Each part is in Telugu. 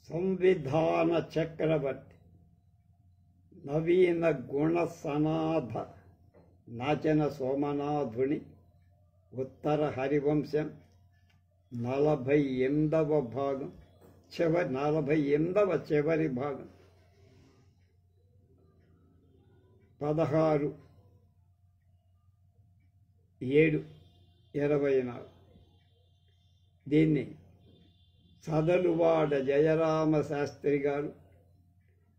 సంవిధాన చక్రవర్తి నవీన గుణ సనాథ నాచన సోమనాథుని ఉత్తర హరివంశం 48వ భాగం 48వ చివరి భాగం 16/7/24. దీన్ని సదలువాడ జయరామ శాస్త్రి గారు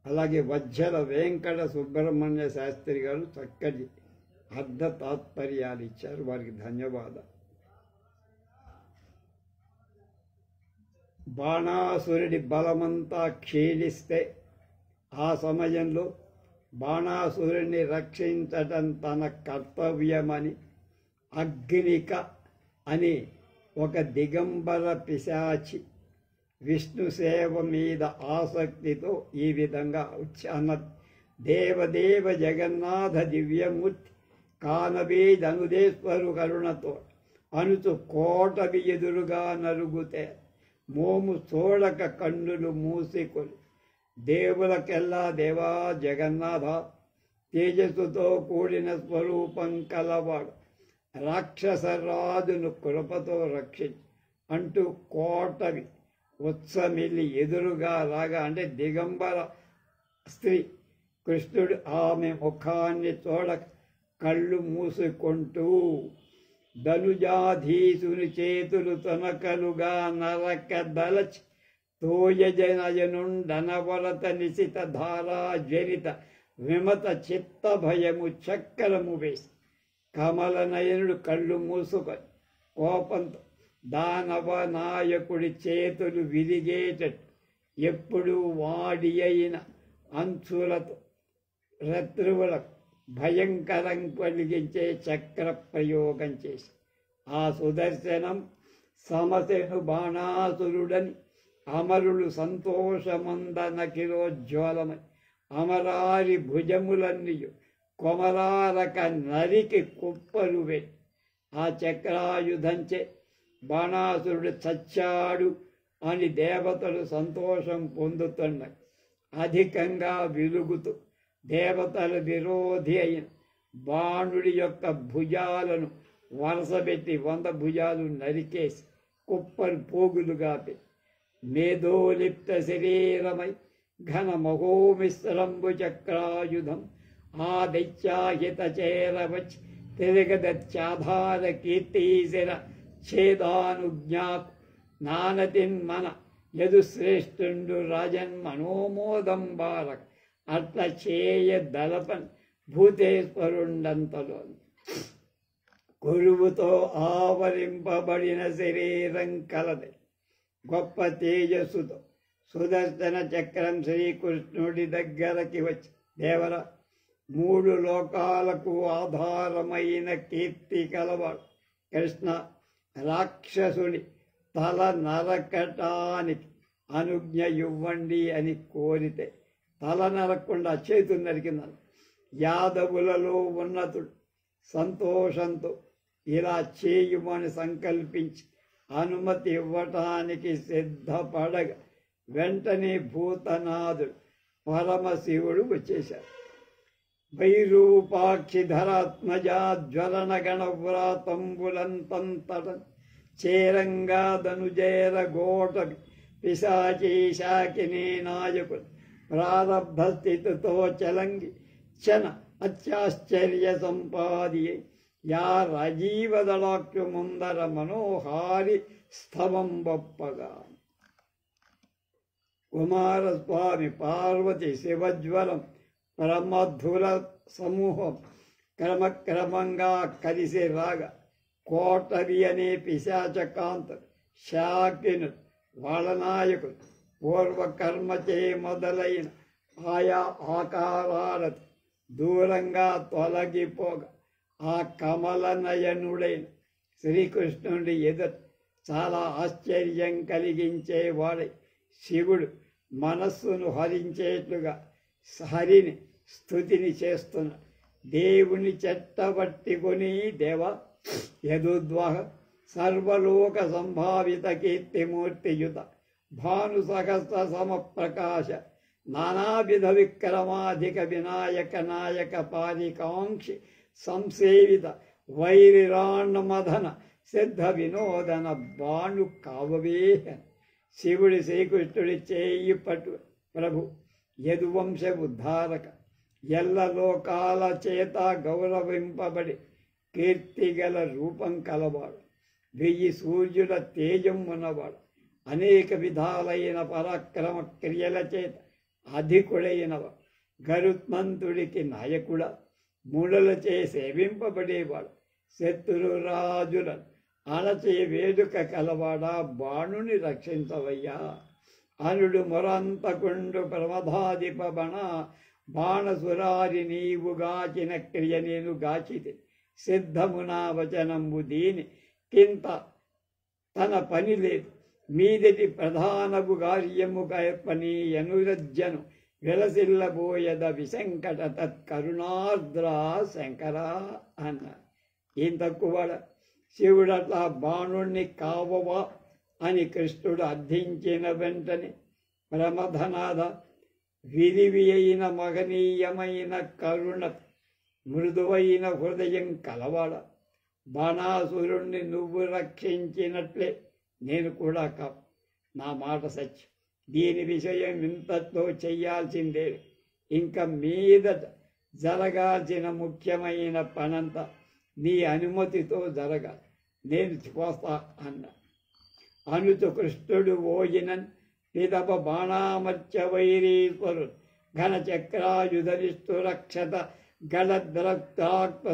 అలాగే వజ్జల వెంకట సుబ్రహ్మణ్య శాస్త్రి గారు చక్కటి అర్థ తాత్పర్యాలు ఇచ్చారు. వారికి ధన్యవాదాలు. బాణాసురుడి బలమంతా క్షీణిస్తే ఆ సమయంలో బాణాసురుడిని రక్షించటం తన కర్తవ్యమని అగ్నిక అని ఒక దిగంబర పిశాచి విష్ణు సేవ మీద ఆసక్తితో ఈ విధంగా అన్నది. దేవదేవ జగన్నాథ దివ్యమూర్తి కానబీదనుదేశ్వరు కరుణతో అనుచు కోటవి ఎదురుగా నరుగుతే మోము చూడక కన్నులు మూసికొని దేవులకెల్లా దేవా జగన్నాథ తేజస్సుతో కూడిన స్వరూపం కలవాడు రాక్షసరాజును కృపతో రక్షించి అంటూ కోటవి ఉత్సమిల్లి ఎదురుగా రాగా అంటే దిగంబర స్త్రీ కృష్ణుడు ఆమె ముఖాన్ని చూడక కళ్ళు మూసుకుంటూ ధనుజాధీసుని చేతులు తొనకలుగా నరక దలచి తోయజనయనుండనవరత నిశిత ధారా జరిత విమత చిత్త భయము చక్కరము వేసి కమలనయనుడు కళ్ళు మూసుకొని కోపంతో దానవ నాయకుడి చేతులు విరిగేటట్టు ఎప్పుడు వాడి అయిన అంచులతో శత్రువులకు భయంకరం కలిగించే చక్ర ప్రయోగం చేసి ఆ సుదర్శనం సమసెను బాణాసురుడని అమరులు సంతోషమందనకిరోజ్వలమై అమరారి భుజములన్నీ కొమరారక నరికి కుప్పలు వెట్టి ఆ చక్రాయుధంచే బాణాసురుడు చచ్చాడు అని దేవతలు సంతోషం పొందుతున్నారు. అధికంగా వెలుగుతూ దేవతల విరోధి అయిన బాణుడి యొక్క భుజాలను వరసబెట్టి 100 భుజాలు నరికేసి కుప్పలు పోగులుగా పెట్టి మేధోలిప్త శరీరమై ఘన మహోమిశ్రంబు చక్రాయుధం ఆ దైత్యాహిత చేరవచ్చి తిరగదత్యాధార కీర్తిశిర ఛేదానుజ్ఞాకు నానతిన్మన యదుశ్రేష్ఠుండు రాజన్ మనోమోదం బారక అట్ల చేయ దళపన్ భూతేశ్వరుండంతలో కొరువుతో ఆవరింపబడిన శరీరం కలది. గొప్ప తేజస్సుతో సుదర్శన చక్రం శ్రీకృష్ణుడి దగ్గరకి వచ్చి దేవర 3 లోకాలకు ఆధారమైన కీర్తి కలవాడు కృష్ణ రాక్షసుని తల నరకటానికి అనుజ్ఞ ఇవ్వండి అని కోరితే తల నరకకుండా చేతులు నరికినారు. యాదవులలో ఉన్నతుడు సంతోషంతో ఇలా చేయుమని సంకల్పించి అనుమతి ఇవ్వటానికి సిద్ధపడగా వెంటనే భూతనాథుడు పరమశివుడు వచ్చేశాడు. వైరూపాక్షిధరాత్మజా జ్వలన గణవ్రాతంబులంతంతటం చేరంగా ధనుజేర గోటవి పిశాచీశాకినీ నాయకుడు ప్రారబ్ధ స్థితితో చలంగి చన అత్యాశ్చర్య సంపాదియే యా రాజీవదళాక్షు ముందర మనోహారి స్తవం బొప్పగా. కుమారస్వామి పార్వతి శివజ్వలం ప్రమధుర సమూహం క్రమక్రమంగా కలిసి రాగా కోటవి అనే పిశాచకాంతుడు శాకినుడు వాళ్ళనాయకుడు పూర్వకర్మచే మొదలైన ఆయా ఆకారాలతో దూరంగా తొలగిపోగా ఆ కమలనయనుడైన శ్రీకృష్ణుడి ఎదుట చాలా ఆశ్చర్యం కలిగించేవాడై శివుడు మనస్సును హరించేట్లుగా హరిని స్తుతిని చేస్తున్నాడు. దేవుని చెట్టబట్టుకొని దేవ యదుద్వహ సర్వలోక సంభావిత కీర్తిమూర్తియుత భాను సహస్ర సమప్రకాశ నానావిధ విక్రమాధిక వినాయక నాయక పారికాంక్షి సంసేవిత వైరిరాణమధన సిద్ధ వినోదన బాణు కావవేహ. శివుడి శ్రీకృష్ణుడి చేయి పట్టు ప్రభు యదువంశ ఉద్ధారక ఎల్ల లోకాల చేత గౌరవింపబడి కీర్తిగల రూపం కలవాడు, 1000 సూర్యుల తేజం ఉన్నవాడు, అనేక విధాలైన పరాక్రమ క్రియల చేత అధికుడైనవాడు, గరుత్మంతుడికి నాయకుడ, మునులచే సేవింపబడేవాడు, శత్రురాజులను అణచే వేడుక కలవాడా, బాణుని రక్షించవయ్యా. అనుడు మొరంతకుండు ప్రమదాధిపబణ బాణసురారి నీవు గాచిన క్రియ నేను గాచితి, సిద్ధమునా వచనంబు దీని కింత తన పని లేదు, మీదటి ప్రధానపు కార్యము కయపని అనురజ్జను విలసిల్లబోయద విశంకట తత్కరుణార్ద్రా శంకర అన్న. ఏం తక్కువడ శివుడట్లా బాణుణ్ణి కావవా అని కృష్ణుడు అర్థించిన వెంటనే ప్రమథనాథ విరివి అయిన మహనీయమైన కరుణ మృదువైన హృదయం కలవాడ, బాణాసురుణ్ణి నువ్వు రక్షించినట్లే నేను కూడా కావు, నా మాట సత్యం. దీని విషయం ఇంతతో చెయ్యాల్సిందే, ఇంకా మీదట జరగాల్సిన ముఖ్యమైన పనంతా నీ అనుమతితో జరగాలి, నేను చూస్తా అన్న. అనుచు కృష్ణుడు ఓయినన్ పిదప బాణామర్చ వైరీశ్వరు ఘన చక్రాయుధనిష్ఠు రక్షత గళ ద్రక్త్రాక్త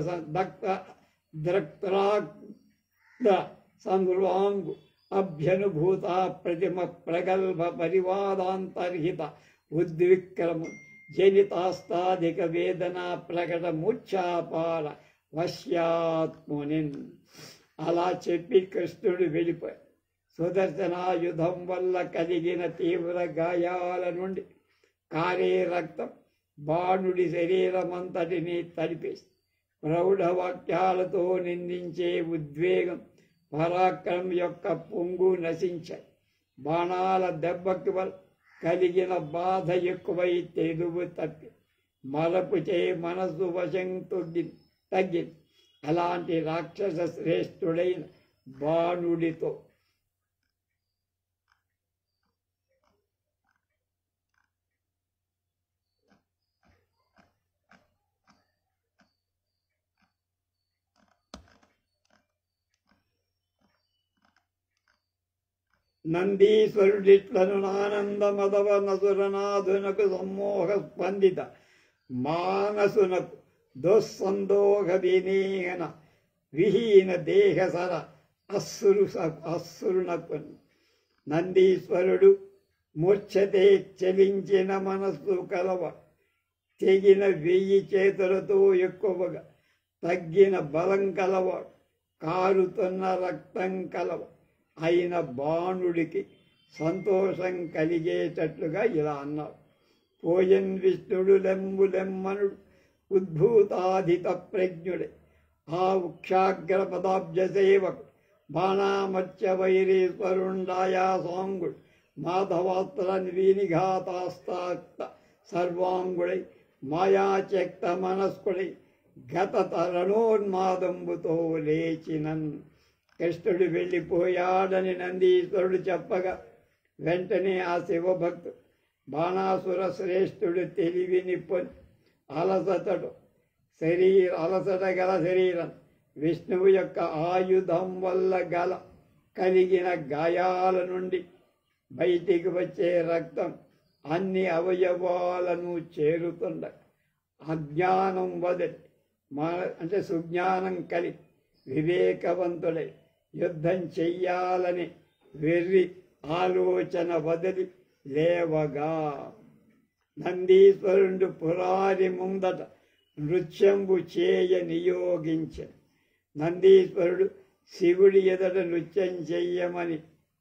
సంర్వాంగు అభ్యనుభూత ప్రతిమ ప్రగల్భ పరివాదాంతర్హిత ఉద్విక్రమ జనితాస్తాధిక వేదన ప్రకట మూర్ఛాపార వశ్యాత్మునిన్. అలా చెప్పి కృష్ణుడు వెళ్ళిపోయాడు. సుదర్శనాయుధం వల్ల కలిగిన తీవ్ర గాయాల నుండి కారే రక్తం బాణుడి శరీరమంతటినీ తడిపేసి ప్రౌఢవాక్యాలతో నిందించే ఉద్వేగం పరాక్రమం యొక్క పొంగు నశించాయి. బాణాల దెబ్బకి వల్ల కలిగిన బాధ ఎక్కువై తెలుగు తప్పి మరపుచే మనసు వశం తగ్గింది. అలాంటి రాక్షస శ్రేష్ఠుడైన బాణుడితో నందీశ్వరుడిట్లను ఆనంద మదవ నసురనాథునకు సమ్మోహ స్పందిత మానసునకు దుస్సందోహ వినీహన విహీన దేహసర అస్సురునకు. నందీశ్వరుడు మూర్ఛతే చలించిన మనస్సు కలవ, తెగిన 1000 చేతులతో ఎక్కువగా తగ్గిన బలం కలవాడు, కారుతున్న రక్తం కలవ అయిన బాణుడికి సంతోషం కలిగేటట్లుగా ఇలా అన్నాడు. పోయన్ విష్ణుడు లెమ్మనుడు ఉద్భూతాధిత ప్రజ్ఞుడే, ఆ ఉక్షాగ్ర పదాబ్జ సేవకుడు బాణామర్చ వైరీశ్వరుండాయా సాంగుడు మాధవాస్త్ర నిర్వినిఘాతాస్తాక్త సర్వాంగుడై మాయాచక్త మనస్కుడై గత తరణోన్మాదంబుతో లేచినన్. కృష్ణుడు వెళ్ళిపోయాడని నందీశ్వరుడు చెప్పగా వెంటనే ఆ శివభక్తుడు బాణాసుర శ్రేష్ఠుడు తెలివిని పొంది అలసట గల శరీరం విష్ణువు యొక్క ఆయుధం వల్ల కలిగిన గాయాల నుండి బయటికి వచ్చే రక్తం అన్ని అవయవాలను చేరుతుండ అజ్ఞానం వదిలి అంటే సుజ్ఞానం కలిగి వివేకవంతుడై యుద్ధం చెయ్యాలని వెర్రి ఆలోచన వదిలి లేవగా నందీశ్వరుడు పురారి ముందట నృత్యంబు చేయ నియోగించెను. నందీశ్వరుడు శివుడి ఎదుట నృత్యం చెయ్యమని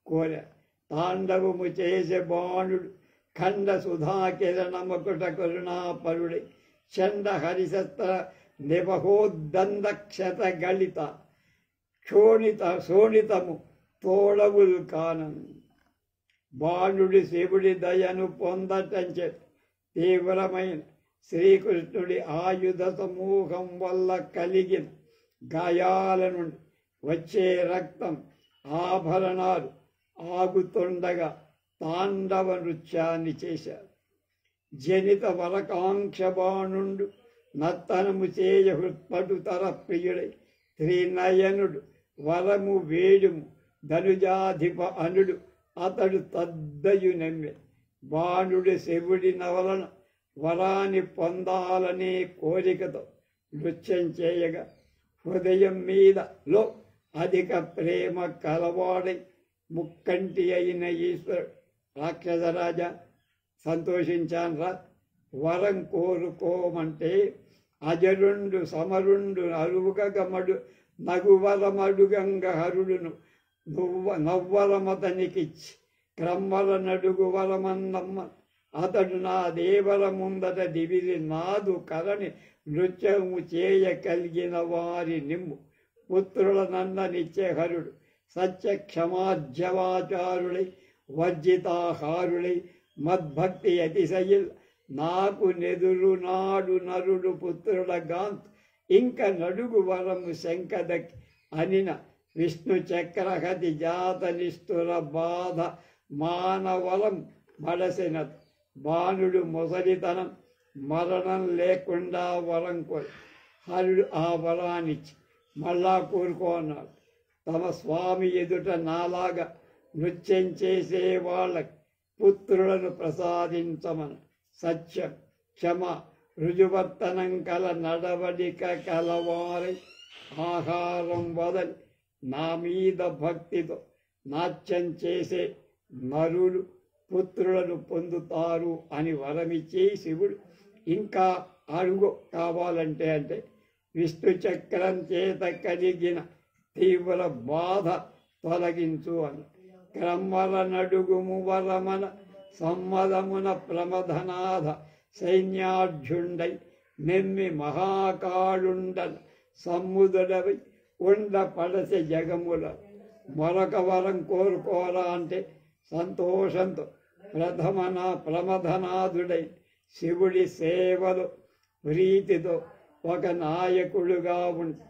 కోరా. తాండవము చేసే బాణుడు ఖండ సుధాకిరణమకుట కరుణాపరుడై చండ హరిశస్త్ర నిబహోద్దందక్షత గళిత శోణితము తోడవుల్ కానం. బాణుడి శివుడి దయను పొందటం చేత తీవ్రమైన శ్రీకృష్ణుడి ఆయుధ సమూహం వల్ల కలిగిన గాయాల నుండి వచ్చే రక్తం ఆభరణాలు ఆగుతుండగా తాండవ నృత్యాన్ని చేశారు. జనిత వరకాంక్ష బాణుండు నర్తనము చేయ హృత్పటుతర ప్రియుడై త్రినయనుడు వరము వేడుము ధనుజాధిప అనుడు అతడు తద్దయు నమ్మె. బాణుడి శివుడి నవలన వరాన్ని పొందాలనే కోరికతో నృత్యం చేయగా హృదయం మీదలో అధిక ప్రేమ కలవాడై ముక్కంటి అయిన ఈశ్వరుడు, రాక్షసరాజా సంతోషించాన్రా, వరం కోరుకోమంటే అజరుండు సమరుండు అరుగమడు నగువరమడుగంగ హరుడును నవ్వరమతనికిచ్చి క్రమ్మల నడుగు వరమన్నమ్మ అతడు నా దేవర ముందట దివిరి నాదు కలని నృత్యము చేయ కలిగిన వారి నిమ్ము పుత్రుల నందనిచ్చే హరుడు సత్య క్షమాధ్యవాచారులై వర్జితాహారులై మద్భక్తి అతిశయిల్ నాకు నెదురు నాడు నరుడు పుత్రుల గాంత్ ఇంక నడుగు వరము శంకదకి అనిన విష్ణు చక్రహతి జాత నిష్ఠుర బాధ మానవలం మడసినది. బాణుడు ముసలితనం మరణం లేకుండా వరం కోరి హరుడు ఆ వరాన్నిచ్చి మళ్ళా కోరుకోన్నాడు. తమ స్వామి ఎదుట నాలాగా నృత్యం చేసే వాళ్ళకి పుత్రులను ప్రసాదించమని సత్యం క్షమ రుజువర్తనం కల నడవడిక కలవారై ఆహారం వదలి నా మీద భక్తితో నాట్యం చేసే నరులు పుత్రులను పొందుతారు అని వరమిచ్చే శివుడు ఇంకా అడుగు కావాలంటే విష్ణు చక్రం చేత కలిగిన తీవ్ర బాధ తొలగించు అని. క్రమ్మల నడుగుము వరమన సమ్మదమున ప్రమథనాథ సైన్యాఢ్యుండై నెమ్మి మహాకాళుండన సమ్ముదుడవై ఉండ పడసె జగముల. మరొక వరం కోరుకోరా అంటే సంతోషంతో ప్రమథనాథుడై శివుడి సేవలు ప్రీతితో ఒక నాయకుడుగా ఉండి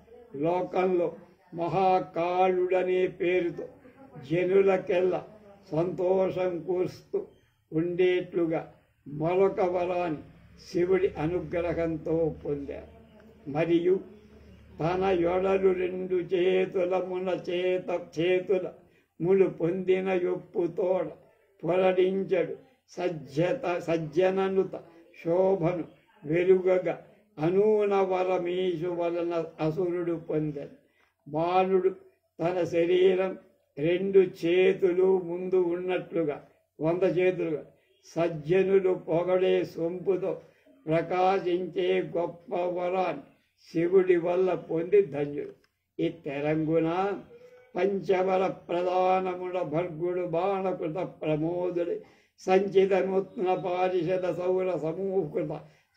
లోకంలో మహాకాళుడనే పేరుతో జనులకెల్లా సంతోషం కూర్స్తూ ఉండేట్లుగా మరొక వరాన్ని శివుడి అనుగ్రహంతో పొందారు. మరియు తన యొడలు రెండు చేతుల ములు పొందిన యొప్పుతోడ పొరడించడు సజ్జననుత శోభను వెలుగగా అనూన వరమీషు వలన అసురుడు పొందాడు. బాణుడు తన శరీరం రెండు చేతులు ముందు ఉన్నట్లుగా 100 చేతులుగా సజ్జనులు పొగడే సొంపుతో ప్రకాశించే గొప్ప వరాన్ని శివుడి వల్ల పొంది ధన్యుడు. ఈ తెరంగున పంచవర ప్రధానముడ భర్గుడు బాణకృత ప్రమోదుడి సంచిత నూత్న పారిషద సౌర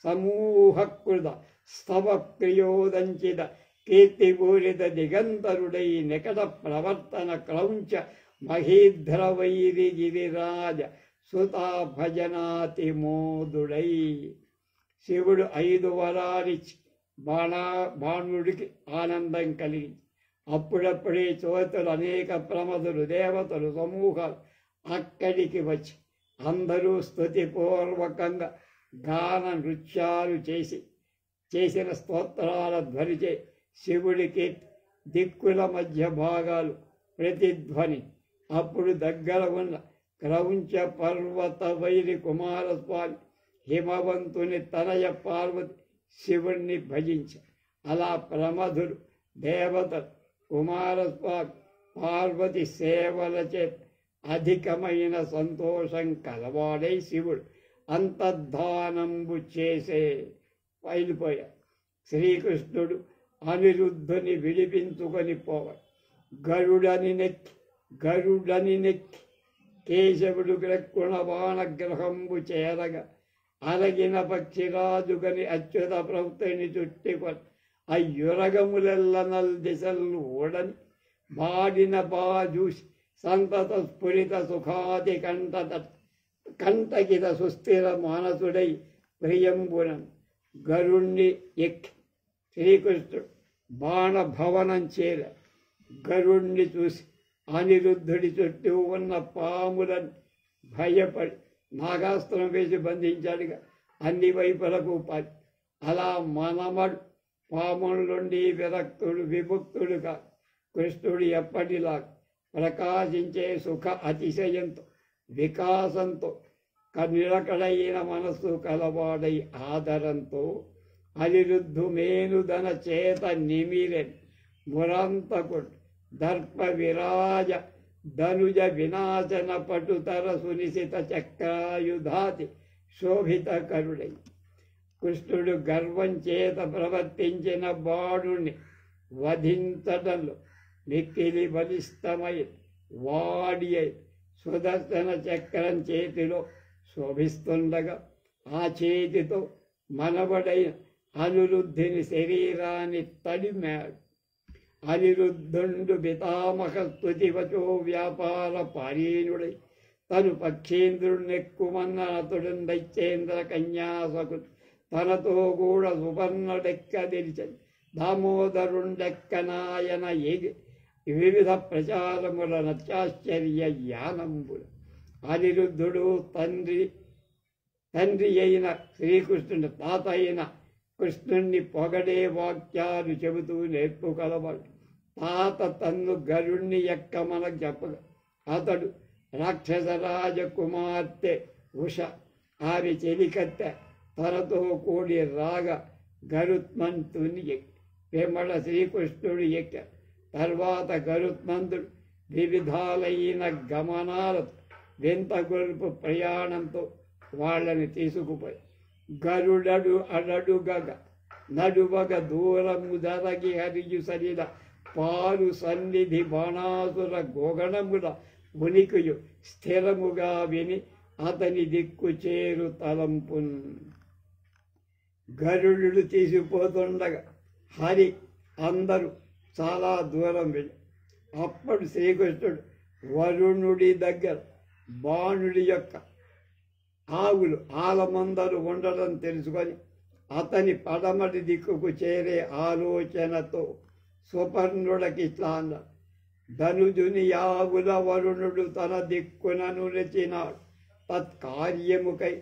సమూహకృత స్తవ ప్రియోదంచిత కీర్తిపూరిత దిగంతరుడై నికట ప్రవర్తన క్రౌంచ మహీధ్ర వైరి గిరిరాజ సుతా భజనాతి మోదుడై. శివుడు 5 వరాలిచ్చి బాణుడికి ఆనందం కలిగి అప్పుడప్పుడే చోతులు అనేక ప్రమదులు దేవతలు సమూహాలు అక్కడికి వచ్చి అందరూ స్తుతిపూర్వకంగా గాన నృత్యాలు చేసిన స్తోత్రాల ధ్వనిచే శివుడికి దిక్కుల మధ్య భాగాలు ప్రతిధ్వని. అప్పుడు దగ్గర ఉన్న క్రౌంచ పర్వత వైరి కుమారస్వామి హిమవంతుని తనయ పార్వతి శివుణ్ణి భజించ. అలా ప్రమధులు దేవతలు కుమారస్వామి పార్వతి సేవల చేత అధికమైన సంతోషం కలవాడై శివుడు అంతర్ధానంబు చేసే బయలుపోయాడు. శ్రీకృష్ణుడు అనిరుద్ధుని విడిపించుకొని పోవాలి. గరుడని నెక్కి కేశవుడు గ్రక్కుణ బాణగ్రహంబు చేరగా అరగిన పక్షిరాజుగని అచ్యుత ప్రవృత్తిని చుట్టికొని అయ్యురగములెల్ల నల్ దిశలు ఓడని బాడిన బాజూసి సంతత స్ఫురిత సుఖాది కంటకిత సుస్థిర మానసుడై ప్రియంబునం గరుణ్ణి ఎక్కి శ్రీకృష్ణుడు బాణభవనం చేర గరుణ్ణి చూసి అనిరుద్ధుడి చుట్టూ ఉన్న పాములను భయపడి నాగాస్త్రం వేసి బంధించాడుగా అన్ని వైపులకు అలా మనమడు పాముల విరక్తుడు విముక్తుడుగా కృష్ణుడు ఎప్పటిలా ప్రకాశించే సుఖ అతిశయంతో వికాసంతో నిలకడైన మనస్సు కలవాడై ఆదరంతో అనిరుద్ధు మేనుదన చేత నిమిరెన్ మురంతకుడు దర్ప విరాజ ధనుజ వినాశన పటుతర సునిశిత చక్రాయుధాతి శోభిత కరుడై కృష్ణుడు గర్వం చేత ప్రవర్తించిన బాణుణ్ణి వధించటంలో మిక్కిలి బలిష్టమై వాడి అయి సుదర్శన చక్రం చేతిలో శోభిస్తుండగా ఆ చేతితో మనవడైన అనిరుద్ధుని శరీరాన్ని తడిమాడు. అనిరుద్ధుండు పితామహ స్తుతివచో వ్యాపార పారీణుడై తను పక్షేంద్రుడినెక్కుమన్న అతడు దైత్యేంద్ర కన్యాసకు తనతో కూడా సుపర్ణడెక్క తెరిచని దామోదరుండెక్కనాయన ఏగి వివిధ ప్రచారముల నత్యాశ్చర్య యానంబులు. అనిరుద్ధుడు తండ్రి అయిన శ్రీకృష్ణుని తాత అయిన కృష్ణుణ్ణి పొగడే వాక్యాలు చెబుతూ నేర్పుకలవాడు. తాత తన్ను గరుణ్ణి ఎక్కమనకు చెప్పగా అతడు రాక్షసరాజ కుమార్తె ఉష ఆమె చెలికత్తె తనతో కూడి రాగ గరుత్మంతుని వెంబడ శ్రీకృష్ణుడు ఎక్క. తర్వాత గరుత్మంతుడు వివిధాలైన గమనాలతో వింత గొలుపు ప్రయాణంతో వాళ్ళని తీసుకుపోయి గరుడడు అడడుగగ నడువగ దూరము జరగి హరియు సరిద పాలు సన్నిధి బాణాసుర గోగణముల ఉనికియు స్థిరముగా విని అతని దిక్కు చేరు తలంపున్. గరుడు తీసుకుపోతుండగా హరి అందరూ చాలా దూరం వెళ్ళి అప్పుడు శ్రీకృష్ణుడు వరుణుడి దగ్గర బాణుడి యొక్క ఆవులు ఆలమందరు ఉండడం తెలుసుకొని అతని పడమటి దిక్కుకు చేరే ఆలోచనతో సుపర్ణుడికి ఇట్లా అన్నాడు. ధనుజుని ఆవుల వరుణుడు తన దిక్కునను రచినాడు. తత్కార్యముకై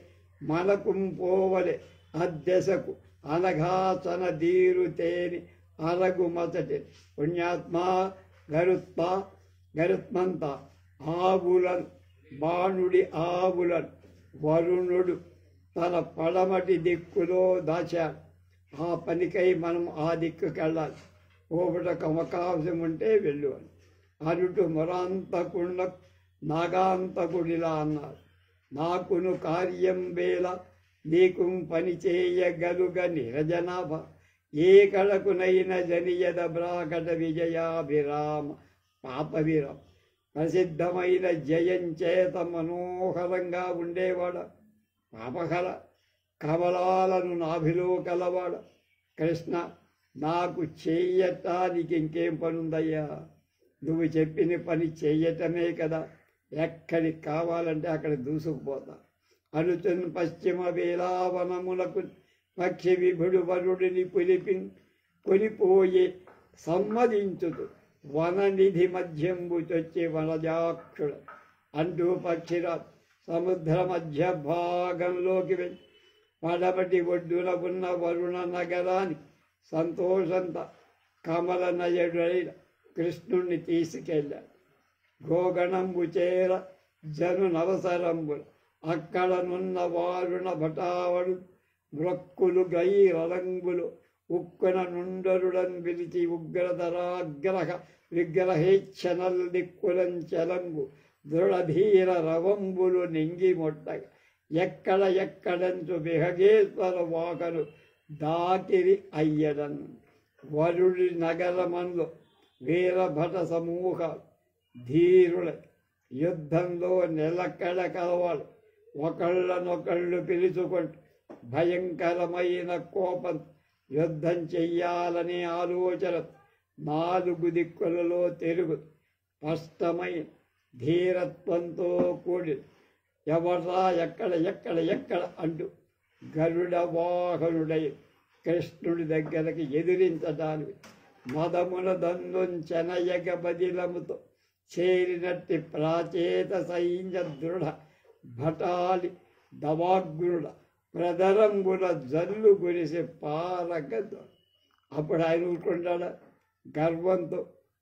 మనకుం పోవలే అద్దెసకు అనఘాసన దీరుతేని అరగు మచటి పుణ్యాత్మా గరుత్మంత ఆవులను బాణుడి ఆవులను వరుణుడు తన పడమటి దిక్కులో దాచాడు. ఆ పనికై మనం ఆ దిక్కుకి వెళ్ళాలి. ఓపటకు అవకాశం ఉంటే వెళ్ళు అని అరుటు మొరాంతకుండ నాగాంతకుడిలా అన్నారు. నాకును కార్యం వేళ నీకు పని చేయగలుగ నిరజనాభ ఏ కడకునైన జనియద బ్రాకట విజయాభిరామ పాపవిరామ. ప్రసిద్ధమైన జయం చేత మనోహరంగా ఉండేవాడ పాపహర కమలాలను నాభిలో కలవాడ కృష్ణ నాకు చెయ్యటానికి ఇంకేం పనుందయ్యా, నువ్వు చెప్పిన పని చెయ్యటమే కదా, ఎక్కడికి కావాలంటే అక్కడ దూసుకుపోతా. అనుచున్ పశ్చిమ వేలావనములకు పక్షి విభుడు వరుడిని కొనిపోయి సమ్మదించుతూ వననిధి మధ్యంబు చొచ్చి వనజాక్షుడు అంటూ పక్షిరా సముద్ర మధ్య భాగంలోకి వెళ్ళి పడమటి ఒడ్డున ఉన్న వరుణ నగరానికి సంతోషంతో కమల నయుడైన కృష్ణుణ్ణి తీసుకెళ్ళాడు. గోగణంబు చేర జను నవసరంబులు అక్కడనున్న వారుణ భటావడు మృక్కులు గైరంగులు ఉక్కున నుండరుడన్ విలిచి ఉగ్రధరాగ్రహ విగ్రహేచ్ఛనల్ దిక్కులంచలంగు దృఢధీర రవంబులు నింగి మొట్టగా ఎక్కడంచు విహగేశ్వర వాకను దాకిరి అయ్యడన్. వరుడి నగరమంలో వీరభట సమూహ ధీరుల యుద్ధంలో నిలకడ కలవాడు ఒకళ్ళనొకళ్ళు పిలుచుకుంటూ భయంకరమైన కోపం యుద్ధం చెయ్యాలనే ఆలోచన నాలుగు దిక్కులలో తిరుగు స్పష్టమైన ధీరత్వంతో కూడి ఎవరా ఎక్కడ ఎక్కడ ఎక్కడ అంటూ గరుడ వాహనుడై కృష్ణుడి దగ్గరకు ఎదిరించడానికి మదమున దందొంచెనయగ బదిలముతో చేరినట్టి ప్రాచేత సైన్య దృఢ భటాలి దవాగ్రుడ ప్రదరంబుల జల్లు గురిసి పారగద్ద. అప్పుడు ఆయన ఊరుకుంటాడా? గర్వంతో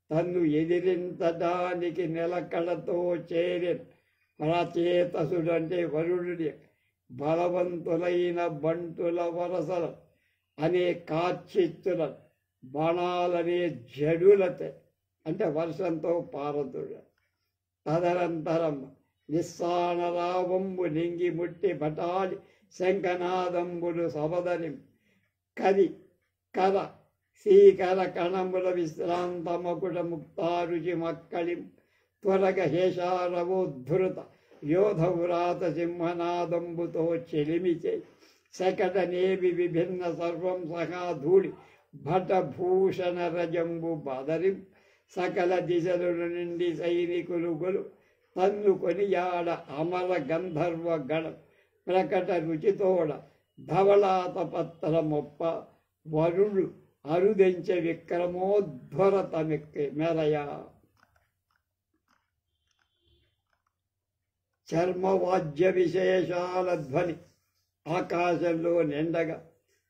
తన్ను ఎదిరించడానికి నిలకడతో చేరి ప్రాచేతసుడు అంటే వరుణుడి బలవంతులైన బంటుల వరసల అనే కార్చిత్తుల బాణాలనే జడులతే అంటే వర్షంతో పారదుడు. తదనంతరం నిస్సానరావంబు నింగి ముట్టి బటాలి శంఖనాదంబులు సబదని కది కర శ్రీకర కణముల విశ్రాంతమకుట ముక్తారుచి మక్కళిం త్వరగ హేషారవోద్ధృత యోధవ్రాత సింహనాదంబుతో చెలిమిచే శకటనేవి విభిన్న సర్వం సహా ధూళి భటభూషణ రజంబు బదరిం సకల దిశల నుండి సైనికులు గొలు తన్ను కొనియాడ అమర గంధర్వ గణం ప్రకట రుచితోడ ధవళాత పత్ర మొప్ప వరుడు అరుదెంచె విక్రమోద్ధరతమెక్కి మెరయ. చర్మవాద్య విశేషాల ధ్వని ఆకాశంలో నిండగా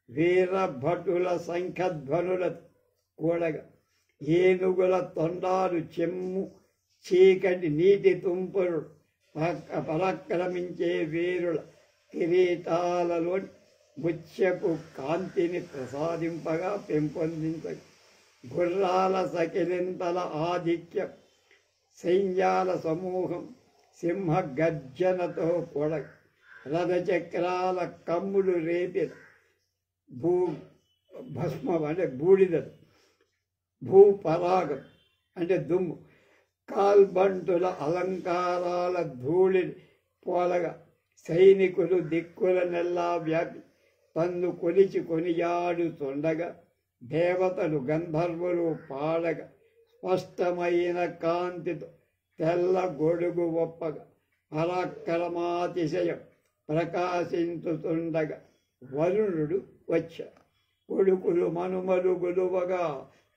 వీరభటుల సంఖ్యధ్వనుల కూడగా ఏనుగుల తొండాలు చెమ్ము చీకటి నీటి తుంపులు పరాక్రమించే వీరుల కిరీటాలలోని ముత్యపు కాంతిని ప్రసాదింపగా పెంపొందించగా గుర్రాల సకిలింతల ఆధిక్యం సైన్యాల సమూహం సింహ గర్జనతో పొడగ రథచక్రాల కమ్ములు రేపిన భస్మం అంటే బూడిదలు భూపరాగం అంటే దుమ్ము కాల్బంటుల అలంకారాల ధూళిని పోలగా సైనికులు దిక్కుల నెల్లా వ్యాపి తన్ను కొలిచి కొనియాడుతుండగా దేవతలు గంధర్వులు పాడగా స్పష్టమైన కాంతితో తెల్ల గొడుగు ఒప్పగా పరాక్రమాతిశయం ప్రకాశించుతుండగా వరుణుడు వచ్చాడు. కొడుకులు మనుమలు గొలువగా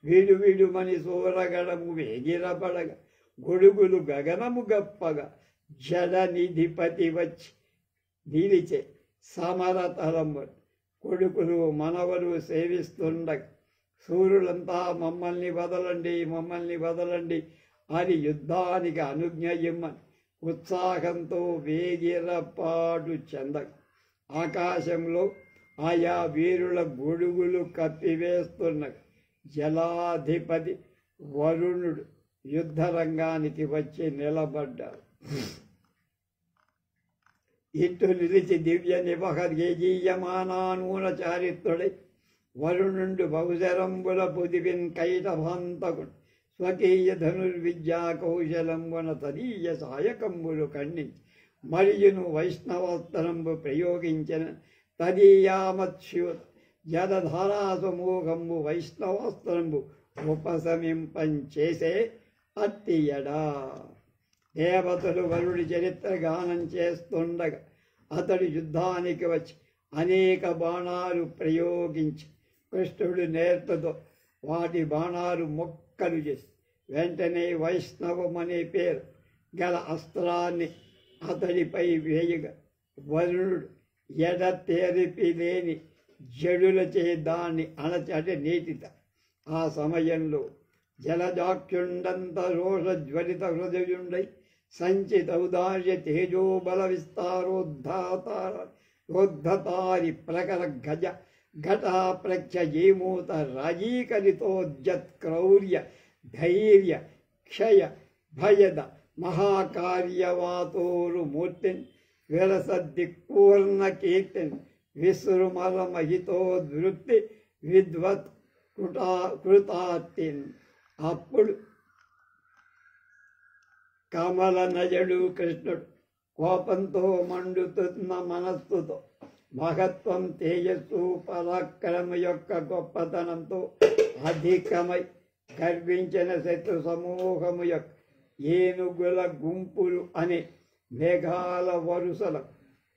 విడువిడుమని సూరగడము వేగిరపడగా గొడుగులు గగనము గప్పగా జలనిధిపతి వచ్చి నిలిచే సమరతలము కొడుకులు మనవలు సేవిస్తుండగా సూర్యులంతా మమ్మల్ని వదలండి మమ్మల్ని వదలండి అని యుద్ధానికి అనుజ్ఞ ఇమ్మని ఉత్సాహంతో వేగిరపాటు చెందగా ఆకాశంలో ఆయా వీరుల గొడుగులు కప్పివేస్తున్నగా జలాధిపతి వరుణుడు యుద్ధరంగానికి వచ్చి నిలబడ్డాడు. ఇటు నిలిచి దివ్య నివహర్యమానానూన చారిత్రుడై వరుణుండు బహుశరంబుల పొదివిన్ కైటభాంతకుడు స్వకీయ ధనుర్విద్యా కౌశలంబున తదీయ సాయకంబులు ఖండించి మరియును వైష్ణవోత్తరంబు ప్రయోగించిన తదీయామత్స్యు జలధారాసమూహంబు వైష్ణవోత్తరంబు ఉపశమింపంచేసే అత్తియడా. దేవతలు వరుడి చరిత్ర గానం చేస్తుండగా అతడు యుద్ధానికి వచ్చి అనేక బాణాలు ప్రయోగించి కృష్ణుడు నేర్తతో వాటి బాణాలు మొక్కలు చేసి వెంటనే వైష్ణవం అనే పేరు గల అస్త్రాన్ని అతడిపై వేయగా వరుణుడు ఎడతెరిపి లేని జడులచే దాన్ని అణచటి నీటిత. ఆ సమయంలో జలజాక్షుండంత రోషజ్వలిత హృదయుండై సంచిత ఔదార్య తేజోబల విస్తారోద్ధతారి ప్రకర గజ ఘటాప్రఖ్య జీమూత రాజీకరితోజ్జత్ క్రౌర్య ధైర్య క్షయ భయద మహాకార్యవాతోరు మూర్తిన్ విరసద్దిక్పూర్ణ కీర్తిన్ విశ్రుమరమహితోద్వృత్తి విద్వత్ కృతార్తిన్. అప్పుడు కమల నజడు కృష్ణుడు కోపంతో మండుతున్న మనస్సుతో మహత్వం తేజస్సు పరాక్రమ యొక్క గొప్పతనంతో అధికమై గర్వించిన శత్రు సమూహము యొక్క ఏనుగుల గుంపులు అనే మేఘాల వరుసల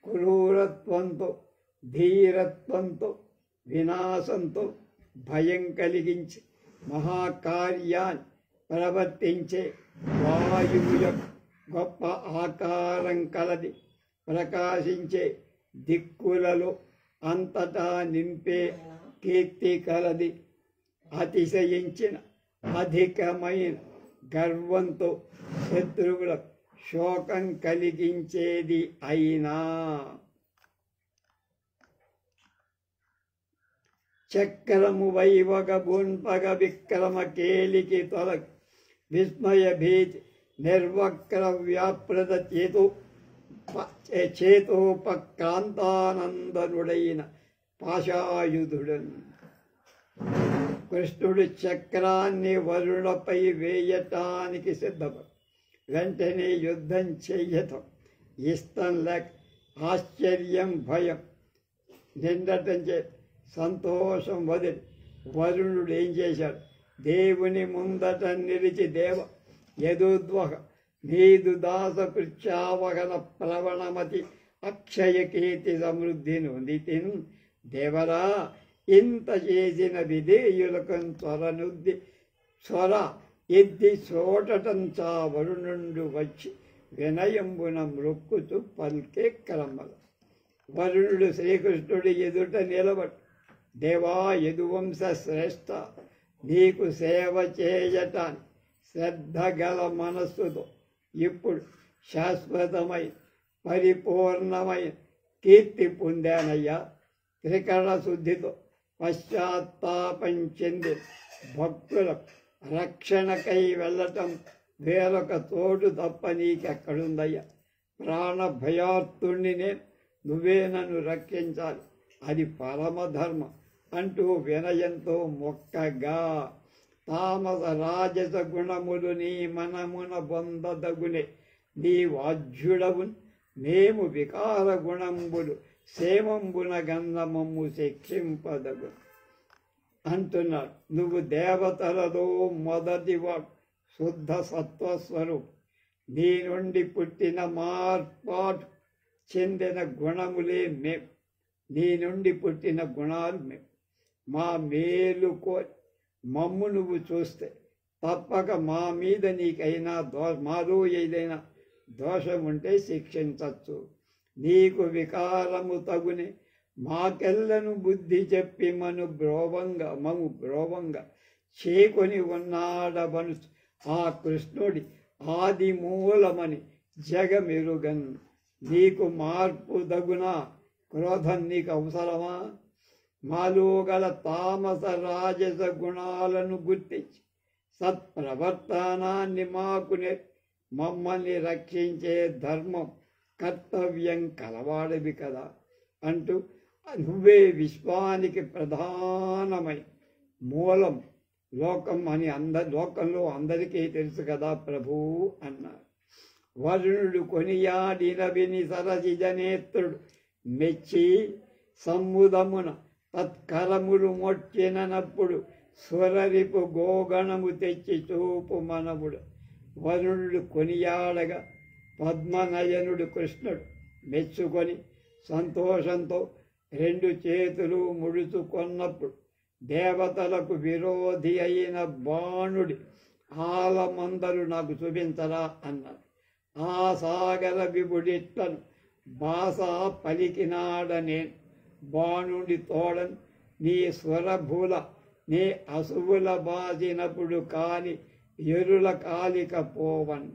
క్రూరత్వంతో ధీరత్వంతో వినాశంతో భయం కలిగించి మహాకార్యాన్ని ప్రవర్తించే వాయువు యొక్క గొప్ప ఆకారం కలది, ప్రకాశించే దిక్కులలో అంతటా నింపే కీర్తి కలది, అతిశయించిన అధికమైన గర్వంతో శత్రువులకు శోకం కలిగించేది అయినా చక్రము వైవగ బున్పగ విక్రమ కేలికి తొలగ విస్మయ భీతి నిర్వక్ర వ్యాప్రద చేతోపక్రాంతానందనుడైన పాశాయుధుడను. కృష్ణుడు చక్రాన్ని వరుణపై వేయటానికి సిద్ధపడు. వెంటనే యుద్ధం చెయ్యటం ఇష్టం లేక ఆశ్చర్యం భయం నిండటం చే సంతోషం వదిలి వరుణుడు ఏం చేశాడు? దేవుని ముందట నిలిచి దేవ యదుద్వహ నీదు దాస కృత్యావగన ప్రవణమతి అక్షయ కీర్తి సమృద్ధి నొందితిన్ దేవరా ఇంత చేసిన విధేయులకు స్వర ఎద్ది చోటటంచా వరుణుండు వచ్చి వినయంబున మృక్కుతూ పల్కే క్రమల. వరుణుడు శ్రీకృష్ణుడి ఎదుట నిలబడు. దేవా యదువంశ శ్రేష్ఠ, నీకు సేవ చేయటాన్ని శ్రద్ధ గల మనస్సుతో ఇప్పుడు శాశ్వతమైన పరిపూర్ణమైన కీర్తి పొందానయ్యా. త్రికరణ శుద్ధితో పశ్చాత్తాపం చెంది భక్తుల రక్షణకై వెళ్ళటం వేరొక తోడు తప్ప నీకెక్కడుందయ్యా. ప్రాణ భయార్తుణ్ణి నేను, నువ్వే నన్ను రక్షించాలి, అది పరమధర్మం అంటూ వినయంతో మొక్కగా తామస రాజస గుణములు నీ మనమున బొందదగునే, నీ వాజ్యుడవున్ మేము వికార గుణంబులు సేమంబున గంధమమ్ము శిక్షింపదగు అంటున్నాడు. నువ్వు దేవతలలో మొదటివాడు, శుద్ధ సత్వస్వరూపు. నీ నుండి పుట్టిన మార్పాటు చెందిన గుణములే మేము, నీ నుండి పుట్టిన గుణాలు మేము. మా మేలు కోరి మమ్ము నువ్వు చూస్తే తప్పక మా మీద నీకైనా మాలో ఏదైనా దోషం ఉంటే శిక్షించచ్చు. నీకు వికారము తగునే మాకెల్లను బుద్ధి చెప్పి మము బ్రోవంగా చేకొని ఉన్నాడవను ఆ కృష్ణుడి ఆది మూలమని జగమెరుగన్. నీకు మార్పు దగునా? క్రోధం నీకు అవసరమా? మాలో గల తామస రాజస గుణాలను గుర్తించి సత్ప్రవర్తనాన్ని మాకు మమ్మల్ని రక్షించే ధర్మం కర్తవ్యం కలవాడివి కదా అంటూ నువ్వే విశ్వానికి ప్రధానమైన మూలం లోకం అని లోకంలో అందరికీ తెలుసు కదా ప్రభు అన్నారు. వరుణుడు కొనియాడిన విని సరసిజనేత్రుడు మెచ్చి సమ్ముదమున తత్కరములు మొట్టినప్పుడు స్వరరిపు గోగణము తెచ్చి చూపు మనవుడు. వరుణుడు కొనియాడగా పద్మనయనుడు కృష్ణుడు మెచ్చుకొని సంతోషంతో రెండు చేతులు ముడుచుకొన్నప్పుడు దేవతలకు విరోధి అయిన బాణుడి ఆలమందరు నాకు చూపించరా అన్నారు. ఆ సాగర విభుడిట్లను భాష పలికినాడనే బాణుడి తోడన్ నీ స్వరభూల నీ అసువుల బాసినప్పుడు కాని ఎరుల కాలికపోవన్.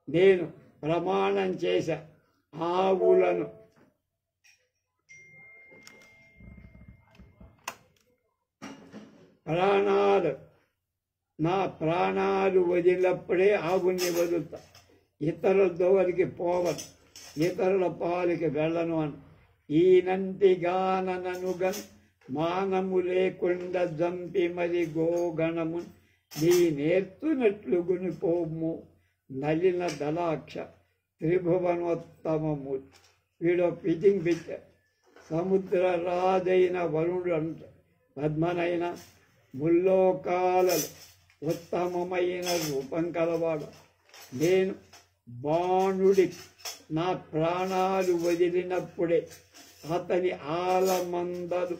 నేను ప్రమాణం చేశా ఆవులను నా ప్రాణాలు వదిలినప్పుడే ఆవుని వదులుతా, ఇతరుల దోవరికి పోవను, ఇతరుల పాలికి వెళ్ళను అని. ఈనంటిగాననుగన్ మానము లేకుండా జంపి మరి గోగణము నీ నేర్తున్నట్లు గునిపోము నలిన దళాక్ష త్రిభువనోత్తమము. వీడో పిటింగ్ పెట్టారు. సముద్ర రాజైన వరుణుడు అంట పద్మనైన ముల్లోకాలలో ఉత్తమమైన రూపం కలవాడు. నేను బాణుడి నా ప్రాణాలు వదిలినప్పుడే అతని ఆలమందలు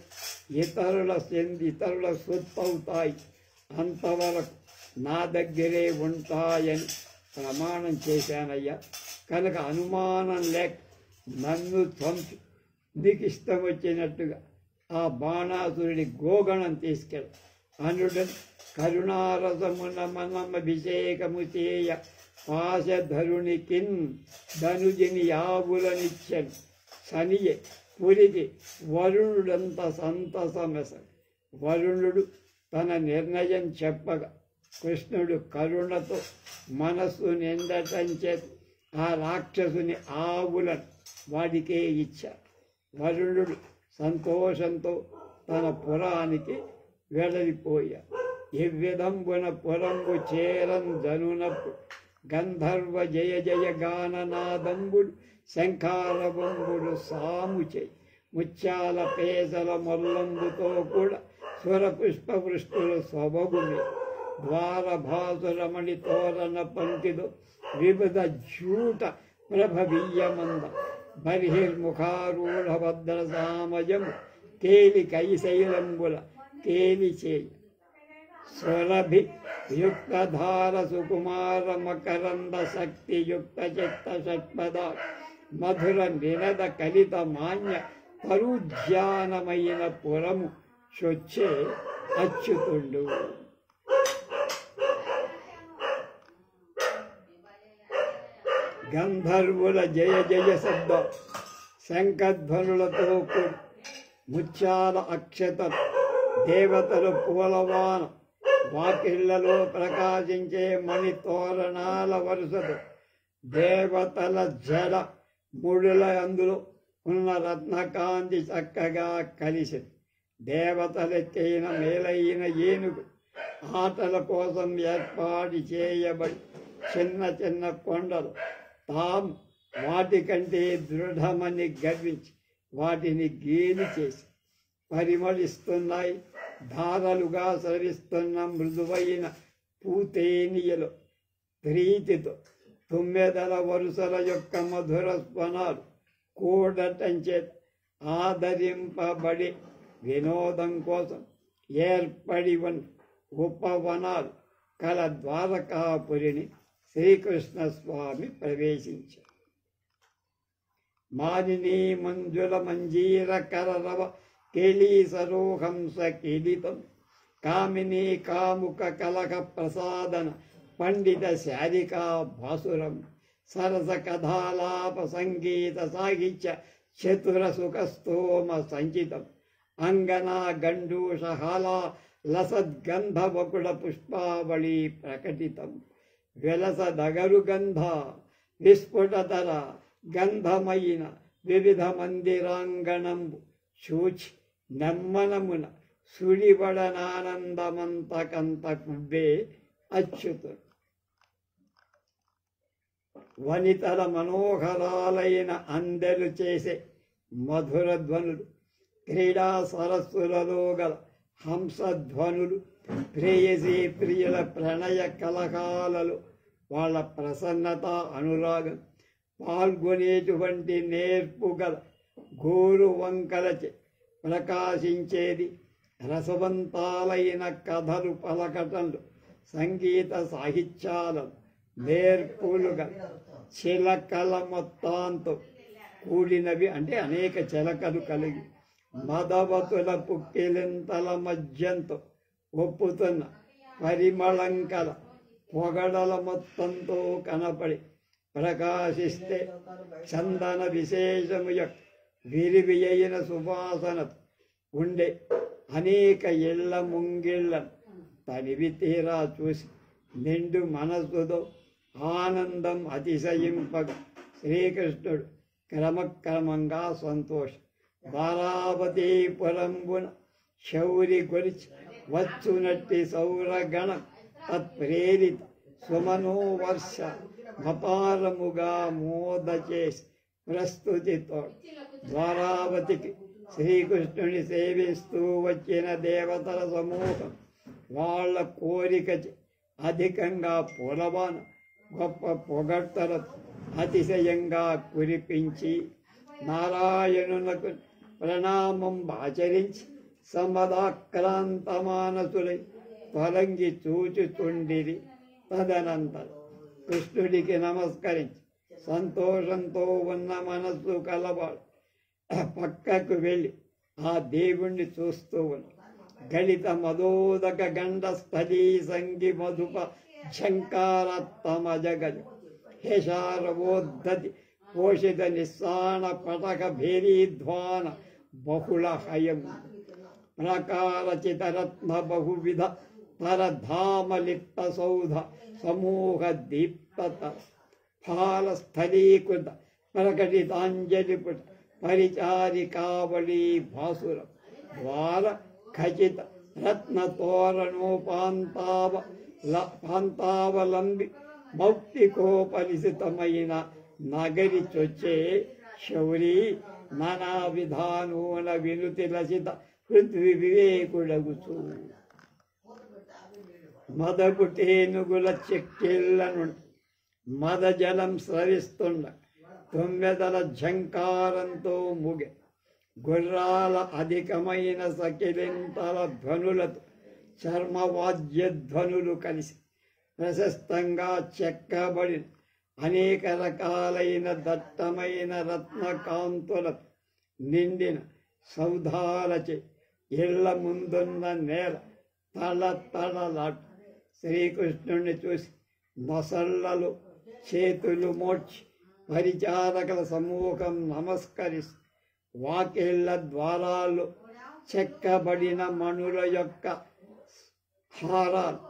ఇతరుల సొత్తు అవుతాయి. అంతవరకు నా దగ్గరే ఉంటాయని ప్రమాణం చేశానయ్యా. కనుక అనుమానం లేక నన్ను చంపి నీకు ఇష్టం వచ్చినట్టుగా ఆ బాణాసురుడి గోగణం తీసుకెళ్ళ అనుడన్ కరుణారసమున మనమభిషేకము చేయ పాశధరునికిన్ ధనుజిని యావులనిచ్చను. శనియే పురికి వరుణుడంత సంతసమెస. వరుణుడు తన నిర్ణయం చెప్పగా కృష్ణుడు కరుణతో మనస్సు నిండటంచే ఆ రాక్షసుని ఆవులను వాడికే ఇచ్చారు. వరుణుడు సంతోషంతో తన పురానికి వెడలిపోయారు. ఎవ్విధంబున పురంబు చేరం జనునప్పుడు గంధర్వ జయ జయ గాననాదంబుడు శంఖారవంబుడు సాము చేయి. ముత్యాల పేసల మొల్లంబుతో కూడా స్వర పుష్పవృష్టులు సొబగుమి. ద్వారభాసురమణి తోరణ పంక్తిలో వివిధ జూట ప్రభవీయమంద బర్హిర్ముఖారూఢ భద్ర సామజము తేలి కైశైలంబుల తేలి చేయి. స్వరభి యుక్తధార సుకుమార మకరంద శక్తియుక్త చిత్త షట్పద మధుర నిరద కలిత మాన్య పరుధ్యానమైన పురము చొచ్చే అచ్యుతుండు. గంధర్వుల జయ జయ శబ్ద శంఖధ్వనులతో కూడి ముత్యాల అక్షత దేవతల పూలవాన వాకిళ్లలో ప్రకాశించే మణి తోరణాల వరుసతో దేవతల జడ ముడుల అందులో ఉన్న రత్నకాంతి చక్కగా కలిసింది. దేవతలెత్తైన మేలైన ఏనుగు ఆటల కోసం ఏర్పాటు చేయబడి చిన్న చిన్న కొండలు తాము వాటికంటే దృఢమని గర్వించి వాటిని గేలి చేసి పరిమళిస్తున్నాయి. ధారలుగా సరిస్తున్న మృదువైన పూతేనియలు ప్రీతితో తుమ్మెదల వరుసల యొక్క మధుర స్వనాలు కూడటంచే ఆదరింపబడి వినోదం కోసం ఏర్పడి ఉన్న ఉపవనాలు కల ద్వారకాపురిని శ్రీకృష్ణ స్వామి ప్రవేశించారు. మానిని మంజుల మంజీర కరరవ కేళీ సరోహంస కీలితం కామిని కాముక కలక ప్రసాదన పండిత శారికా భాసురం సరస కథాలాప సంగీత సాహిత్య చతుర సుఖస్తోమ సంచితం అంగనా గండూషహాలా లసద్గంధ వకుడ పుష్పావళి ప్రకటితం విలస దగరు గంధ విస్ఫుటతర గంధమైన వివిధ మందిరాంగణంబు చూచి నెమ్మనమున సుడిబడనానందమంతకంత కుబ్బే అచ్యుతుడు. వనితల మనోహరాలైన అందెలు చేసే మధుర ధ్వనులు, క్రీడా సరస్సులలో గల హంసధ్వనులు, ప్రేయసీ ప్రియుల ప్రణయ కలకాలలో వాళ్ళ ప్రసన్నత అనురాగం పాల్గొనేటువంటి నేర్పు గల గోరు వంకలచే ప్రకాశించేది. రసవంతాలైన కథలు పలకటంలో సంగీత సాహిత్యాలను నేర్పులుగా చిలకల మొత్తాంతో కూడినవి, అంటే అనేక చిలకలు కలిగి మదవతుల పుక్కిలింతల మధ్యంతో ఒప్పుతున్న పరిమళంకల పొగడల మొత్తంతో కనపడి ప్రకాశిస్తే చందన విశేషము యొక్క విరివి అయిన సువాసన ఉండే అనేక ఇళ్ల ముంగిళ్లను తనివి తీరా చూసి నిండు మనస్సుతో ఆనందం అతిశయింపగా శ్రీకృష్ణుడు క్రమక్రమంగా సంతోష ద్వారావతీపురంబున శౌరి గొలిచి వచ్చునట్టి సౌరగణం తత్ప్రేరిత సుమనోవర్ష అపారముగా మోద చేసి ప్రస్తుతితో ద్వారావతికి శ్రీకృష్ణుని సేవిస్తూ వచ్చిన దేవతల సమూహం వాళ్ళ కోరిక అధికంగా పూలబాన గొప్ప పొగడ్తలతో అతిశయంగా కురిపించి నారాయణునకు ప్రణామం ఆచరించి సమదాక్రాంత మానసులై తొలంగి చూచుచుండిరి. తదనంతరం కృష్ణుడికి నమస్కరించి సంతోషంతో ఉన్న మనస్సు కలవాడు పక్కకు వెళ్ళి ఆ దేవుణ్ణి చూస్తూ ఉన్న గళిత మదోదక గండ స్థలీ సంగి మధుప ఝంకారత్తమ జగజ హేషారవోద్ధతి పోషిత నిస్సాన పటక భేరీధ్వాన బహుళ హయం ప్రకారచితరత్న బహువిధ పరధామలిప్త సౌధ సమూహ దీప్తత ఫాలస్థలీకృత ప్రకటితాంజలిపుట పరిచారికావళీ భాసురం ద్వార ఖచిత రత్నతోరణోపాంతావలంబి మౌక్తికోపలిసితమైన నగరి చొచ్చే శౌరీ నానా విధానూన వినుతి లసిత పృథ్వీ వివేకుడగుచు మదపుటేనుగుల చెక్కిళ్లను మదజలం స్రవిస్తుండ తొమ్మెదల ఝంకారంతో ముగె గుర్రాల అధికమైన సకిలింతల ధ్వనులతో చర్మవాద్యధ్వనులు కలిసి ప్రశస్తంగా చెక్కబడిన అనేక రకాలైన దట్టమైన రత్నకాంతులతో నిండిన సౌధాలచే ఇళ్ల ముందున్న నేల తళతళలాట. శ్రీకృష్ణుణ్ణి చూసి నొసళ్లలో చేతులు మోడ్చి పరిచారకుల సమూహం నమస్కరిస్తూ వాకిళ్ల ద్వారాల్లో చెక్కబడిన మణుల యొక్క హారాలు,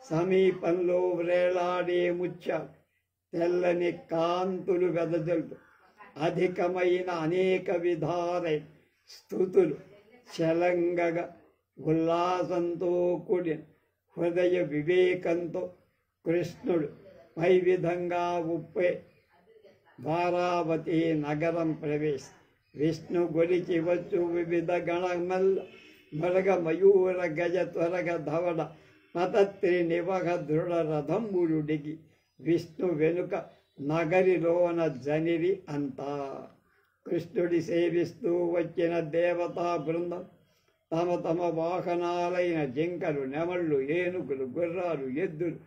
సమీపంలో వ్రేలాడే ముత్యాలు, తెల్లని కాంతులు వెదజల్లు అధికమైన అనేక విధాలైన స్తుతులు చలంగగా ఉల్లాసంతో కూడిన హృదయ వివేకంతో కృష్ణుడు పై విధంగా ఉప్పే ద్వారావతి నగరం ప్రవేశ విష్ణు గొలిచి వచ్చు వివిధ గణమల్ల మరగ మయూర గజ త్వరగ ధవడ పతత్రి నివహ దృఢ రథంబులు దిగి విష్ణు వెనుక నగరిలోన జనిరి అంతా. కృష్ణుడి సేవిస్తూ వచ్చిన దేవతా బృందం తమ తమ వాహనాలైన జింకలు, నెమళ్ళు, ఏనుగులు, గుర్రాలు, ఎద్దులు,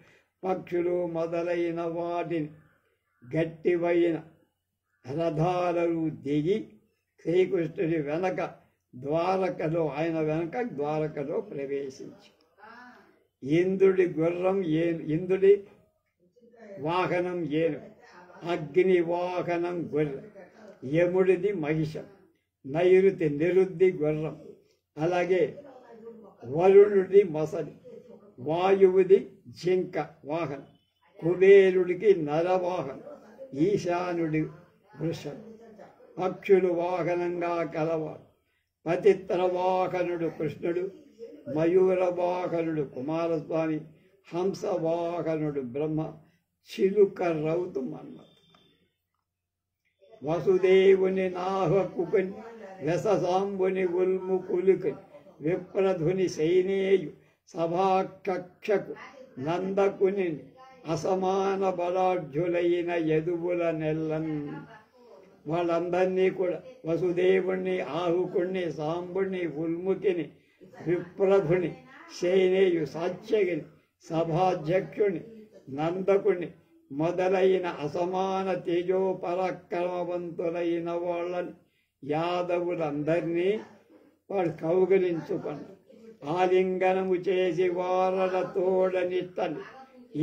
పక్షులు మొదలైన వాటిని గట్టివైన రథాలను దిగి శ్రీకృష్ణుడి వెనక ద్వారకలో ప్రవేశించి ఇంద్రుడి గుర్రం ఇంద్రుడి వాహనం ఏనుగు, అగ్ని వాహనం గొర్రె, యముడిది మహిషం, నైరుతి నిరుద్ధి గుర్రం, అలాగే వరుణుడి మొసలి, వాయువుది జింక వాహనం, కుబేరుడికి నరవాహనం, ఈశానుడి వృషం, పక్షులు వాహనంగా కలవాడు, పతిత్ర వాహనుడు కృష్ణుడు, మయూర వాహనుడు కుమారస్వామి, హంస వాహనుడు బ్రహ్మ, చిలుక రౌతు మన్మథ. వసుదేవుని నాహకుని వ్యససాంబుని ఉల్ముకులుకని విప్రధుని సైనేయు సభాకక్షకు నందకుని అసమాన బలాఢ్యులైన యదువుల నెల్లన్. వాళ్ళందరినీ కూడా వసుదేవుణ్ణి, ఆహుకుణ్ణి, సాంబుణ్ణి, ఉల్ముకిని, విప్రధుని, సైనేయు సాత్యగిని, సభాధ్యక్షుని, నందకుని మొదలైన అసమాన తేజోపరాక్రమవంతులైన వాళ్ళని యాదవులందరినీ వాడు కౌగిలించుకున్నాడు. ఆలింగనము చేసి వారల తోడనిత్తని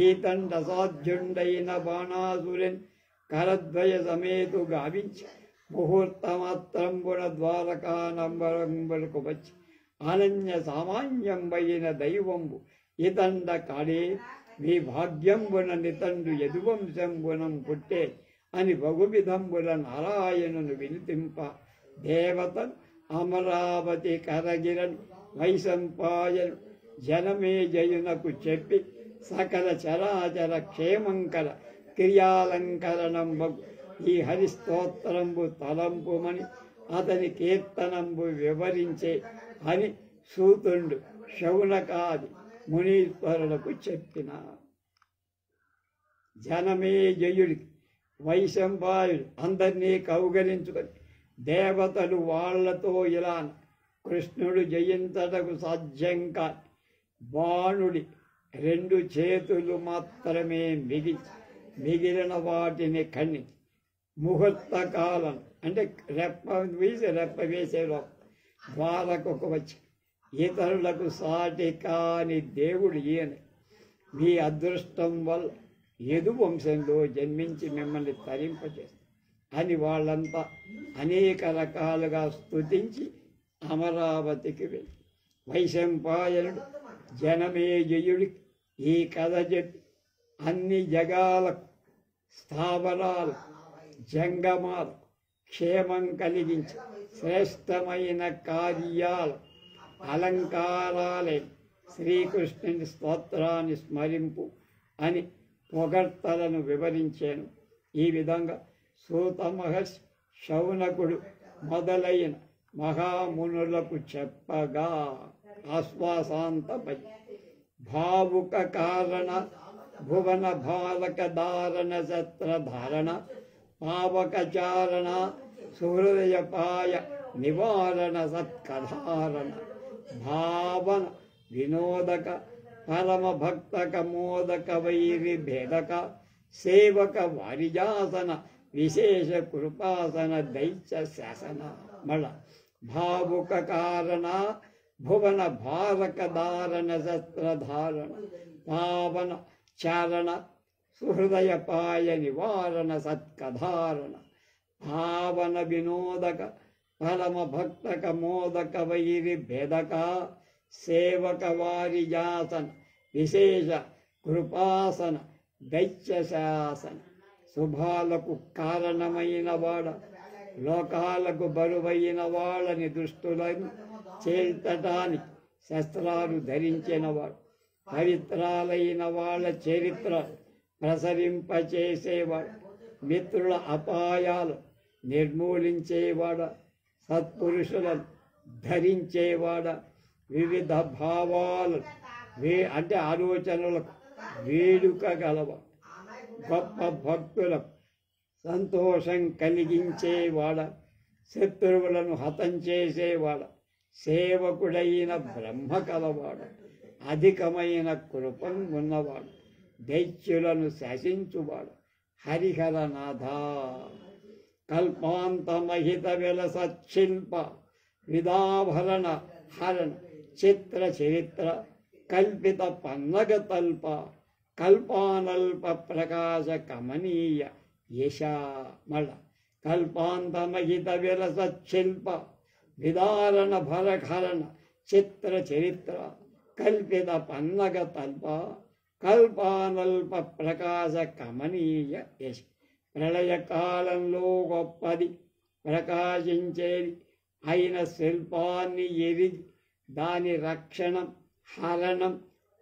ఈతండ సాధ్యుండైన బాణాసురుని కరద్వయ సమేతు గావించి ముహూర్తమాత్రంబున ద్వారకా నంబరంబులకు వచ్చి అనన్య సామాన్యంబైన దైవంబు ఇతండ కాడే మీ భాగ్యంబున నితండు యదువంశంబునం పుట్టే అని బహువిధంబుల నారాయణును వినితింప దేవతను అమరావతి కరగిరని వైశంపాయను జనమే జయునకు చెప్పి సకల చరాచర క్షేమంకర క్రియాలంకరణం బగు ఈ హరిస్తోత్రంబు తలంపుమని అతని కీర్తనంబు వివరించే అని సూతుండు శౌనకాది మునీశ్వరులకు చెప్పిన. జనమే జయుడికి వైశంపాయుడు అందరినీ కౌగలించుకొని దేవతలు వాళ్లతో ఇలా కృష్ణుడు జయించటకు సాధ్యం కాని బాణుడి 2 చేతులు మాత్రమే మిగిలిన వాటిని ఖండించి ముహూర్త కాలం అంటే రెప్ప వేసేలో ద్వారకొక వచ్చి ఇతరులకు సాటి కాని దేవుడు ఈయన. మీ అదృష్టం వల్ల యదు వంశంలో జన్మించి మిమ్మల్ని తరింపచేస్తారు అని వాళ్ళంతా అనేక రకాలుగా స్తుతించి అమరావతికి వెళ్ళి వైశంపాయనుడు జనమేజయుడికి ఈ కథ చెప్పి అన్ని జగాలకు స్థావరాలు జంగమాలు క్షేమం కలిగించి శ్రేష్టమైన కార్యాలు అలంకారాలే శ్రీకృష్ణుని స్తోత్రాన్ని స్మరింపు అని పొగడ్తలను వివరించాను. ఈ విధంగా సూత మహర్షి శౌనకుడు మొదలైన మహామునులకు చెప్పగా ఆశ్వాసాంతమై భావుక కారణ భువన భారక ధారణ శస్త్రధారణ పావకచారణ సుహృదయపాయ నివారణ సత్కధారణ భావన వినోదక పరమ భక్తక మోదక వైరి భేదక సేవక వారిజాసన విశేష కృపాసన దైత్య శాసన మళ్ళ భావుక కారణ భువన భారక ధారణ శస్త్రధారణ పావన చారణ సుహృదయపాయ నివారణ సత్కధారణ భావన వినోదక పరమ భక్తక మోదక వైరి భేదక సేవక వారిజాసన విశేష కృపాసన దైత్య శాసన శుభాలకు కారణమైన వాడ లోకాలకు బరువైన వాళ్ళని దుష్టులను చేల్చటానికి శస్త్రాలు ధరించినవాడు పవిత్రాలైన వాళ్ళ చరిత్ర ప్రసరింపచేసేవాడు మిత్రుల అపాయాలు నిర్మూలించేవాడ సత్పురుషులను ధరించేవాడ వివిధ భావాలు అంటే ఆలోచనలకు వేడుక గలవ గొప్ప భక్తులకు సంతోషం కలిగించేవాడ శత్రువులను హతం చేసేవాడ సేవకుడైన బ్రహ్మ కలవాడు అధికమైన కృపం ఉన్నవాడు దైత్యులను శాసించువాడు హరిహరనాథ కల్పాంతమహిత విలసశిల్ప విదాభరణ హరణ చిత్ర చరిత్ర కల్పిత పన్నగ తల్ప కల్పానల్ప ప్రకాశ కమనీయ యశమళ కల్పాంతమహిత విలసశిల్ప విదారణ భరహరణ చిత్ర చరిత్ర కల్పిత పన్నగ తల్ప కల్పానల్ప ప్రకాశ కమనీయ యశ ప్రళయకాలంలో గొప్పది ప్రకాశించేది అయిన శిల్పాన్ని ఎరిగి దాని రక్షణం హరణం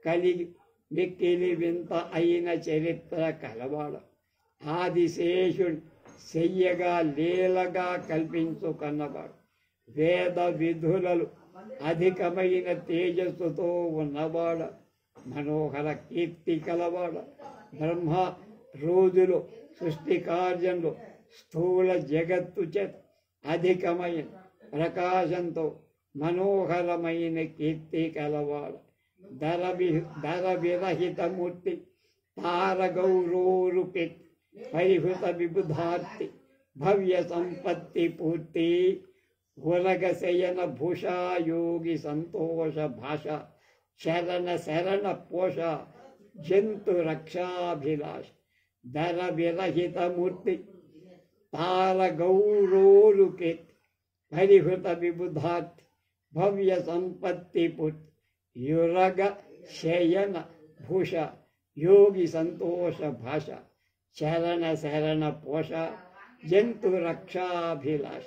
కలిగి మిక్కిలి వింత అయిన చరిత్ర కలవాడు ఆదిశేషుడు చెయ్యగా లీలగా కల్పించుకున్నవాడు వేద విధులలో అధికమైన తేజస్సుతో ఉన్నవాడు మనోహర కీర్తి కలవాడు బ్రహ్మ రోజులో సృష్టి కార్యంలో స్థూల జగత్తు చేత అధికమైన ప్రకాశంతో మనోహరమైన కీర్తి కలవాడు ధర విరహితమూర్తి తారగౌరూపి పరిహృత విబుధార్తి భవ్య సంపత్తి పూర్తి ఉరగ శయన భూషా యోగి సంతోష భాష శరణ శరణ పోష జంతు రక్షాభిలాష ధర విరహితమూర్తి తారగౌరూపి పరిహృత విబుధార్తి భవ్య సంపత్తి పూర్తి యురగ శయన భూష యోగి సంతోష భాష శరణ శరణ పోష జంతు రక్షాభిలాష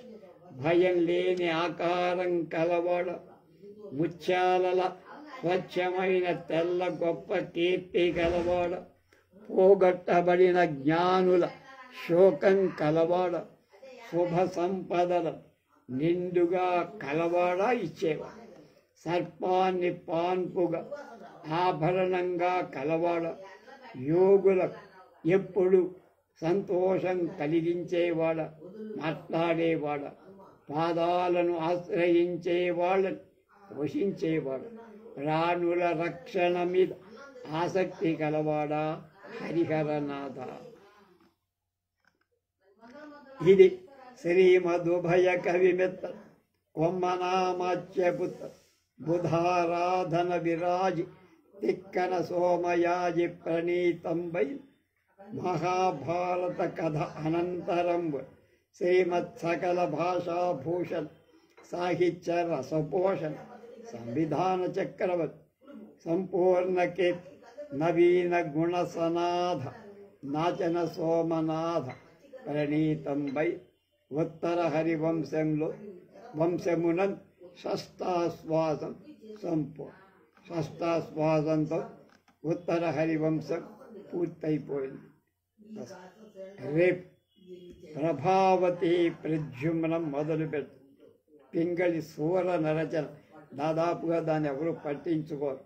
భయం లేని ఆకారం కలవాడ ముత్యాలల స్వచ్ఛమైన తెల్ల గొప్ప కీర్తి కలవాడ పోగొట్టబడిన జ్ఞానుల శోకం కలవాడ శుభ సంపదల నిండుగా కలవాడ ఇచ్చేవాడు సర్పాన్ని పాన్పుగా ఆభరణంగా కలవాడ యోగులకు ఎప్పుడు సంతోషం కలిగించేవాడ, మాట్లాడేవాడ, పాదాలను ఆశ్రయించేవాళ్ళని పోషించేవాడు, ప్రాణుల రక్షణ మీద ఆసక్తి కలవాడా హరిహరనాథ. ఇది శ్రీమదుభయ కవిమిత్త కొమ్మనామాచ్యపుత్ర బుధారాధన విరాజి తిక్కన సోమయాజి ప్రణీతంబై మహాభారత కథ అనంతరం శ్రీమత్ సకల భాషాభూషణ్ సాహిత్య రసపోషణ సంవిధాన చక్రవర్తి సంపూర్ణ కీర్తి నవీన గుణ సనాథ నాచన సోమనాథ ప్రణీతంబై ఉత్తర వంశమునం షష్టాశ్వాసంతో ఉత్తర హరివంశం పూర్తయిపోయింది. రేపు ప్రభావతి ప్రద్యుమ్నం మొదలుపెట్టు. పింగళి సూర నరచన దాదాపుగా దాన్ని ఎవరు పట్టించుకోరు.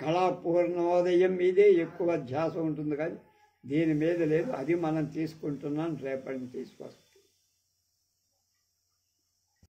కళాపూర్ణోదయం మీదే ఎక్కువ ధ్యాస ఉంటుంది, కానీ దీని మీద లేదు. అది మనం తీసుకుంటున్నాం, రేపటి తీసుకోవాలి.